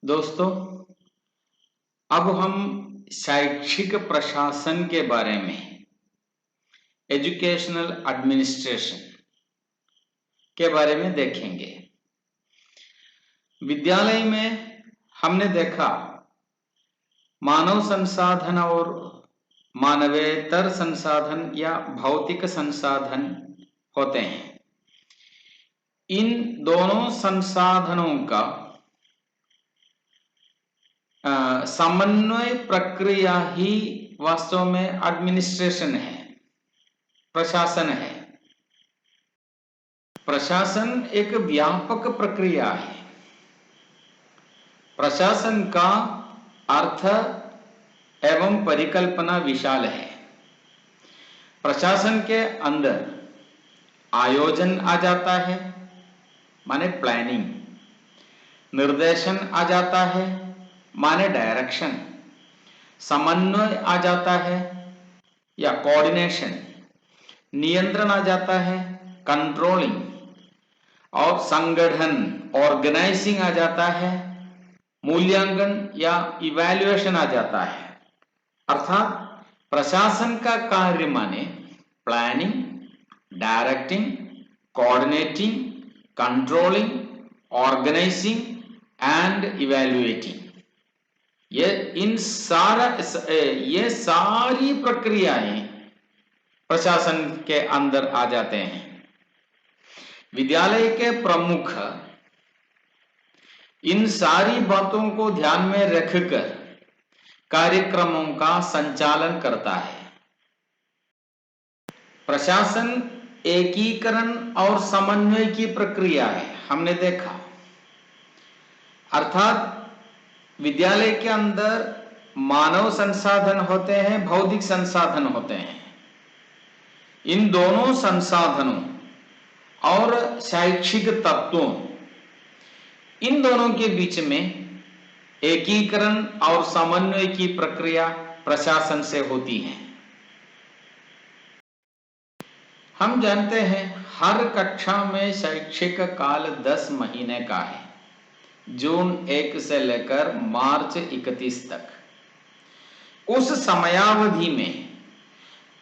दोस्तों, अब हम शैक्षिक प्रशासन के बारे में, एजुकेशनल एडमिनिस्ट्रेशन के बारे में देखेंगे। विद्यालय में हमने देखा मानव संसाधन और मानवेतर संसाधन या भौतिक संसाधन होते हैं। इन दोनों संसाधनों का समन्वय प्रक्रिया ही वास्तव में एडमिनिस्ट्रेशन है, प्रशासन है। प्रशासन एक व्यापक प्रक्रिया है। प्रशासन का अर्थ एवं परिकल्पना विशाल है। प्रशासन के अंदर आयोजन आ जाता है, माने प्लानिंग, निर्देशन आ जाता है, माने डायरेक्शन, समन्वय आ जाता है या कोऑर्डिनेशन, नियंत्रण आ जाता है, कंट्रोलिंग, और संगठन, ऑर्गेनाइजिंग आ जाता है, मूल्यांकन या इवैल्यूएशन आ जाता है। अर्थात प्रशासन का कार्य माने planning, directing, coordinating, controlling, organising and evaluating. ये सारी प्रक्रियाएं प्रशासन के अंदर आ जाते हैं। विद्यालय के प्रमुख इन सारी बातों को ध्यान में रखकर कार्यक्रमों का संचालन करता है। प्रशासन एकीकरण और समन्वय की प्रक्रिया है, हमने देखा। अर्थात विद्यालय के अंदर मानव संसाधन होते हैं, भौतिक संसाधन होते हैं। इन दोनों संसाधनों और शैक्षिक तत्वों, इन दोनों के बीच में एकीकरण और समन्वय की प्रक्रिया प्रशासन से होती है। हम जानते हैं हर कक्षा में शैक्षिक काल 10 महीने का है, जून 1 से लेकर मार्च 31 तक। उस समयावधि में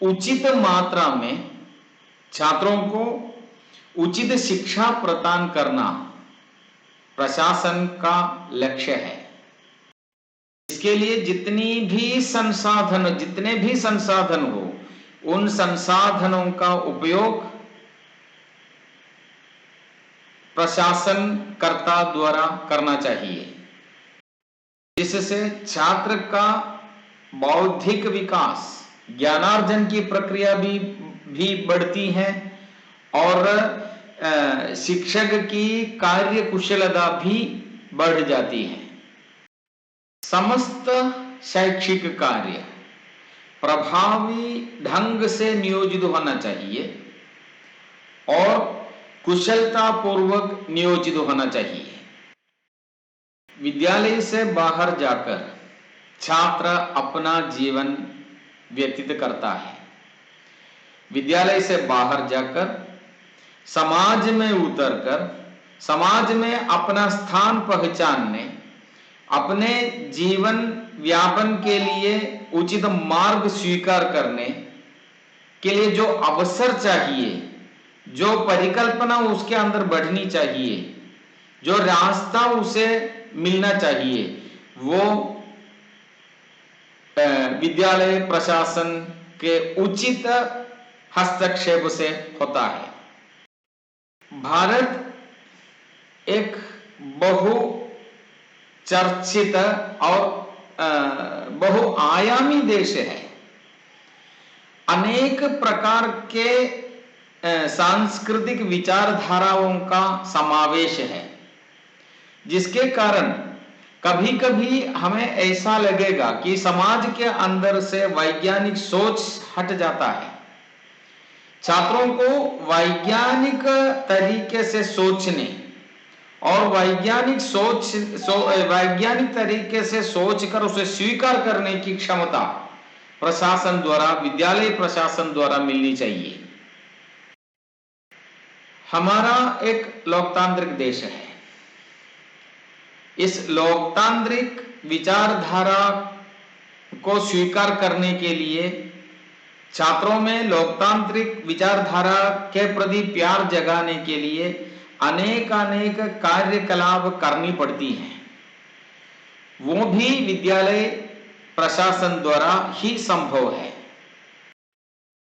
उचित मात्रा में छात्रों को उचित शिक्षा प्रदान करना प्रशासन का लक्ष्य है। इसके लिए जितने भी संसाधन हो, उन संसाधनों का उपयोग प्रशासनकर्ता द्वारा करना चाहिए, जिससे छात्र का बौद्धिक विकास, ज्ञानार्जन की प्रक्रिया भी बढ़ती है और शिक्षक की कार्य कुशलता भी बढ़ जाती है। समस्त शैक्षिक कार्य प्रभावी ढंग से नियोजित होना चाहिए और कुशलता पूर्वक नियोजित होना चाहिए। विद्यालय से बाहर जाकर छात्र अपना जीवन व्यतीत करता है। विद्यालय से बाहर जाकर समाज में उतरकर समाज में अपना स्थान पहचानने, अपने जीवन व्यापन के लिए उचित मार्ग स्वीकार करने के लिए जो अवसर चाहिए, जो परिकल्पना उसके अंदर बढ़नी चाहिए, जो रास्ता उसे मिलना चाहिए, वो विद्यालय प्रशासन के उचित हस्तक्षेप से होता है। भारत एक बहुचर्चित और बहुआयामी देश है। अनेक प्रकार के सांस्कृतिक विचारधाराओं का समावेश है, जिसके कारण कभी कभी हमें ऐसा लगेगा कि समाज के अंदर से वैज्ञानिक सोच हट जाता है। छात्रों को वैज्ञानिक तरीके से सोचने और वैज्ञानिक तरीके से सोचकर उसे स्वीकार करने की क्षमता प्रशासन द्वारा, विद्यालय प्रशासन द्वारा मिलनी चाहिए। हमारा एक लोकतांत्रिक देश है। इस लोकतांत्रिक विचारधारा को स्वीकार करने के लिए छात्रों में लोकतांत्रिक विचारधारा के प्रति प्यार जगाने के लिए अनेक कार्यकलाप करनी पड़ती हैं, वो भी विद्यालय प्रशासन द्वारा ही संभव है।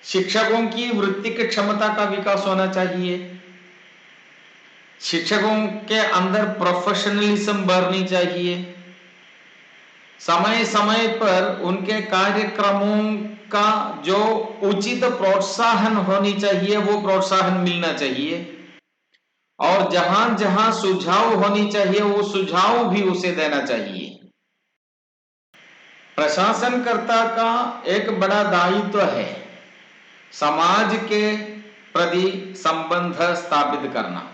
शिक्षकों की वृत्तिक क्षमता का विकास होना चाहिए, शिक्षकों के अंदर प्रोफेशनलिज्म बढ़नी चाहिए, समय समय पर उनके कार्यक्रमों का जो उचित प्रोत्साहन होनी चाहिए वो प्रोत्साहन मिलना चाहिए, और जहां जहां सुझाव होनी चाहिए वो सुझाव भी उसे देना चाहिए। प्रशासनकर्ता का एक बड़ा दायित्व है समाज के प्रति संबंध स्थापित करना।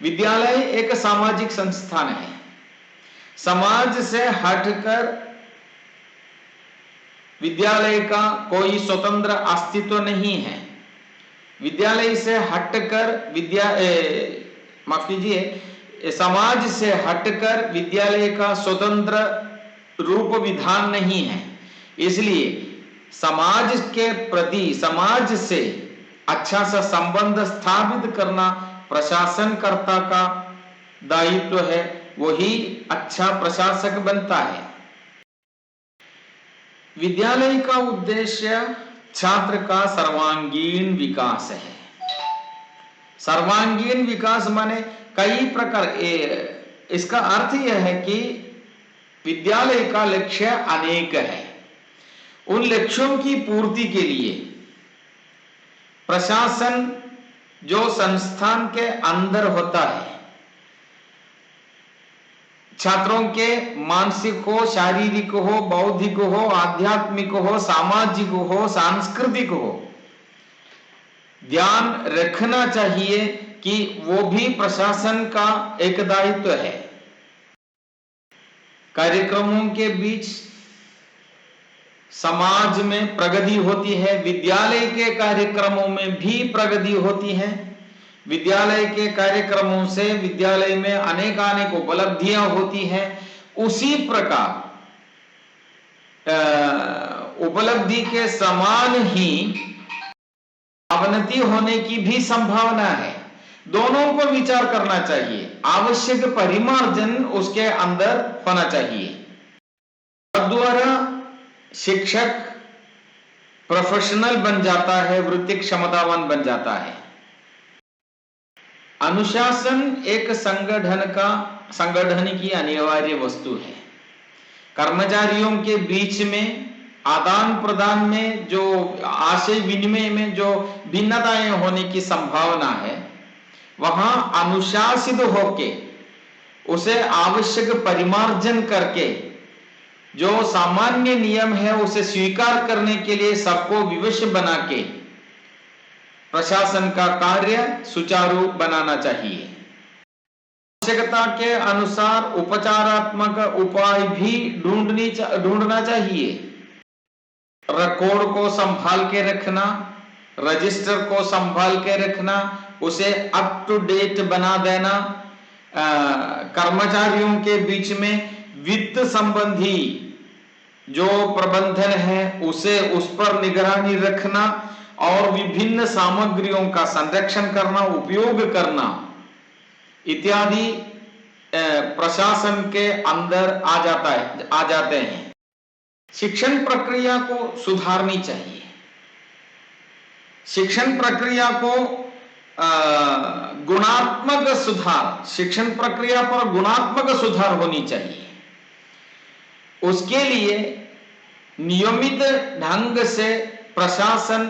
विद्यालय एक सामाजिक संस्थान है, समाज से हटकर विद्यालय का कोई स्वतंत्र अस्तित्व नहीं है। विद्यालय से हटकर समाज से हटकर विद्यालय का स्वतंत्र रूप विधान नहीं है। इसलिए समाज के प्रति समाज से अच्छा सा संबंध स्थापित करना प्रशासनकर्ता का दायित्व है, वही अच्छा प्रशासक बनता है। विद्यालय का उद्देश्य छात्र का सर्वांगीण विकास है। सर्वांगीण विकास माने कई प्रकार, इसका अर्थ यह है कि विद्यालय का लक्ष्य अनेक है। उन लक्ष्यों की पूर्ति के लिए प्रशासन जो संस्थान के अंदर होता है, छात्रों के मानसिक हो, शारीरिक हो, बौद्धिक हो, आध्यात्मिक हो, सामाजिक हो, सांस्कृतिक हो, ध्यान रखना चाहिए कि वो भी प्रशासन का एक दायित्व है। कार्यक्रमों के बीच समाज में प्रगति होती है, विद्यालय के कार्यक्रमों में भी प्रगति होती है। विद्यालय के कार्यक्रमों से विद्यालय में अनेक उपलब्धियां होती हैं। उसी प्रकार उपलब्धि के समान ही अवनति होने की भी संभावना है। दोनों को विचार करना चाहिए, आवश्यक परिमार्जन उसके अंदर होना चाहिए। तद्वारा शिक्षक प्रोफेशनल बन जाता है, वृत्तिक क्षमतावान बन जाता है। अनुशासन एक संगठन की अनिवार्य वस्तु है। कर्मचारियों के बीच में आदान प्रदान में जो आशय विनिमय में जो भिन्नताएं होने की संभावना है, वहां अनुशासित होके उसे आवश्यक परिमार्जन करके जो सामान्य नियम है उसे स्वीकार करने के लिए सबको विवश बना के प्रशासन का कार्य सुचारू बनाना चाहिए। आवश्यकता के अनुसार उपचारात्मक उपाय भी ढूंढना चाहिए। रिकॉर्ड को संभाल के रखना, रजिस्टर को संभाल के रखना, उसे अप टू डेट बना देना, कर्मचारियों के बीच में वित्त संबंधी जो प्रबंधन है उस पर निगरानी रखना और विभिन्न सामग्रियों का संरक्षण करना, उपयोग करना इत्यादि प्रशासन के अंदर आ जाते हैं। शिक्षण प्रक्रिया को सुधारनी चाहिए। शिक्षण प्रक्रिया को गुणात्मक सुधार, शिक्षण प्रक्रिया पर गुणात्मक सुधार होनी चाहिए। उसके लिए नियमित ढंग से प्रशासन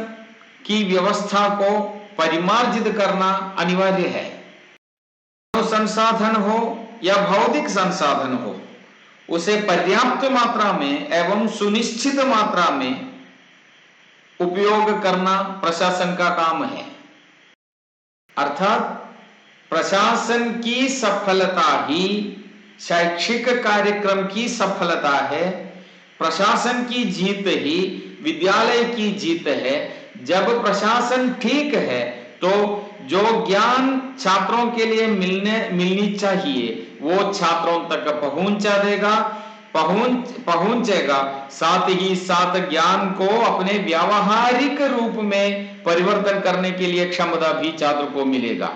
की व्यवस्था को परिमार्जित करना अनिवार्य है। संसाधन हो या भौतिक संसाधन हो, उसे पर्याप्त मात्रा में एवं सुनिश्चित मात्रा में उपयोग करना प्रशासन का काम है। अर्थात प्रशासन की सफलता ही शैक्षिक कार्यक्रम की सफलता है, प्रशासन की जीत ही विद्यालय की जीत है। जब प्रशासन ठीक है तो जो ज्ञान छात्रों के लिए मिलनी चाहिए वो छात्रों तक पहुंचा देगा, पहुंचेगा। साथ ही साथ ज्ञान को अपने व्यावहारिक रूप में परिवर्तन करने के लिए क्षमता भी छात्र को मिलेगा।